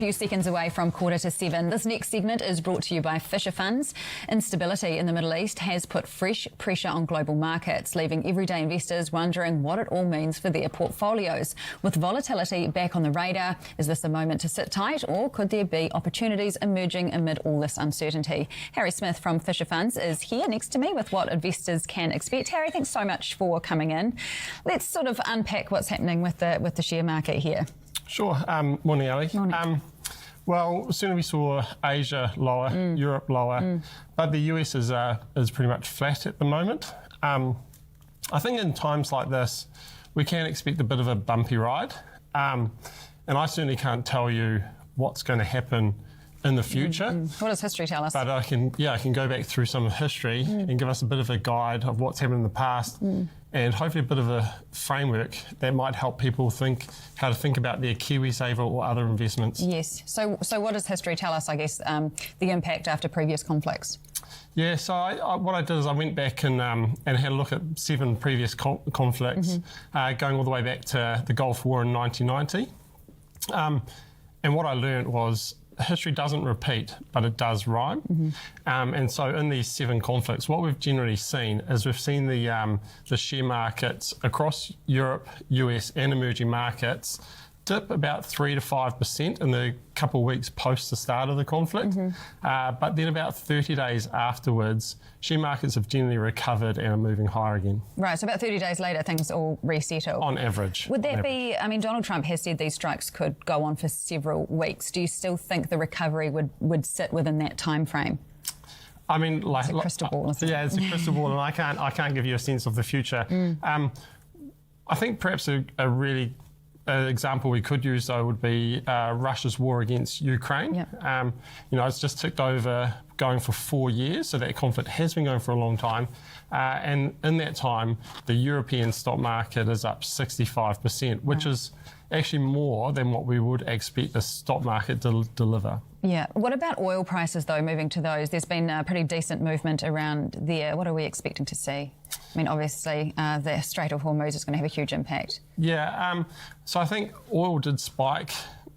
Few seconds away from 6:45. This next segment is brought to you by Fisher Funds. Instability in the Middle East has put fresh pressure on global markets, leaving everyday investors wondering what it all means for their portfolios. With volatility back on the radar, is this a moment to sit tight, or could there be opportunities emerging amid all this uncertainty? Harry Smith from Fisher Funds is here next to me with what investors can expect. Harry, thanks so much for coming in. Let's sort of unpack what's happening with the share market here. Sure. Morning, Ali. Morning. Well, certainly we saw Asia lower, Europe lower, but the US is pretty much flat at the moment. I think in times like this, we can expect a bit of a bumpy ride, and I certainly can't tell you what's going to happen in the future. What does history tell us? But I can go back through some of history and give us a bit of a guide of what's happened in the past, and hopefully a bit of a framework that might help people think how to think about their KiwiSaver or other investments. Yes. So what does history tell us, I guess, the impact after previous conflicts? Yeah, so what I did is I went back and had a look at 7 previous conflicts, going all the way back to the Gulf War in 1990. And what I learned was history doesn't repeat, but it does rhyme. And so in these 7 conflicts, what we've generally seen is we've seen the share markets across Europe, US and emerging markets dip about 3 to 5% in the couple of weeks post the start of the conflict. But then about 30 days afterwards, share markets have generally recovered and are moving higher again. Right, so about 30 days later, things all resettle. On average. Would that be, I mean, Donald Trump has said these strikes could go on for several weeks. Do you still think the recovery would sit within that time frame? I mean, like, it's a crystal ball, isn't it? Yeah, it's a crystal ball, and I can't give you a sense of the future. I think perhaps a really example we could use, though, would be Russia's war against Ukraine. Yep. It's just ticked over, going for 4 years, so that conflict has been going for a long time. And in that time, the European stock market is up 65%, which is actually more than what we would expect the stock market to deliver. Yeah. What about oil prices, though, moving to those? There's been a pretty decent movement around there. What are we expecting to see? I mean, obviously, the Strait of Hormuz is going to have a huge impact. Yeah. So I think oil did spike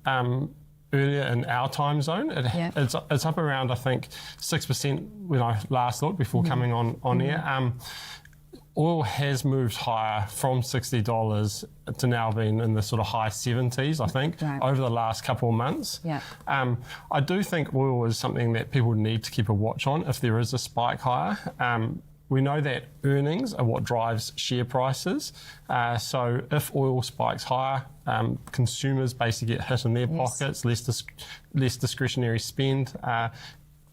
earlier in our time zone. It's up around, I think, 6% when I last looked before coming on air. Oil has moved higher from $60 to now being in the sort of high 70s, I think, over the last couple of months. Yeah. I do think oil is something that people need to keep a watch on if there is a spike higher. We know that earnings are what drives share prices. So if oil spikes higher, consumers basically get hit in their pockets, less discretionary spend.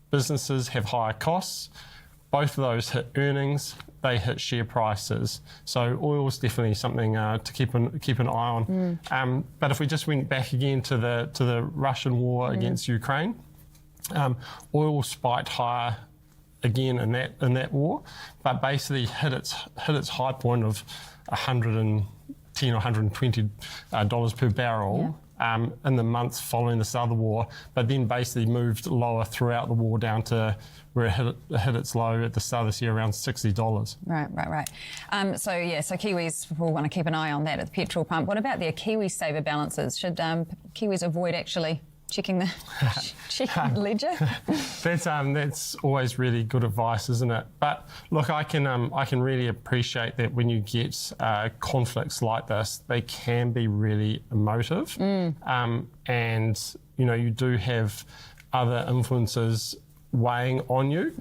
Businesses have higher costs. Both of those hit earnings, they hit share prices. So oil is definitely something to keep an eye on. But if we just went back again to the Russian war against Ukraine, oil spiked higher again in that war, but basically hit its high point of $110 or $120 per barrel. In the months following the start of the war, but then basically moved lower throughout the war down to where it hit its low at the start of this year, around $60. Right. So Kiwis will want to keep an eye on that at the petrol pump. What about their KiwiSaver balances? Should Kiwis avoid actually checking the ledger? That's always really good advice, isn't it? But look, I can really appreciate that when you get conflicts like this, they can be really emotive, and you do have other influences weighing on you.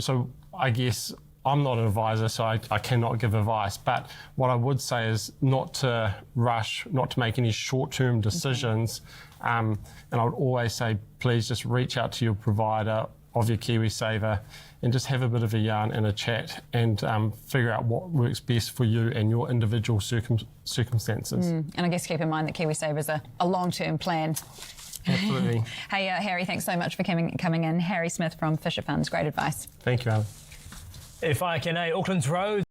So I guess I'm not an advisor, so I cannot give advice. But what I would say is not to rush, not to make any short-term decisions. And I would always say, please just reach out to your provider of your KiwiSaver and just have a bit of a yarn and a chat and figure out what works best for you and your individual circumstances. And I guess keep in mind that KiwiSaver is a long-term plan. Absolutely. Hey, Harry, thanks so much for coming in. Harry Smith from Fisher Funds. Great advice. Thank you, Alan. FIKNA Auckland's Road.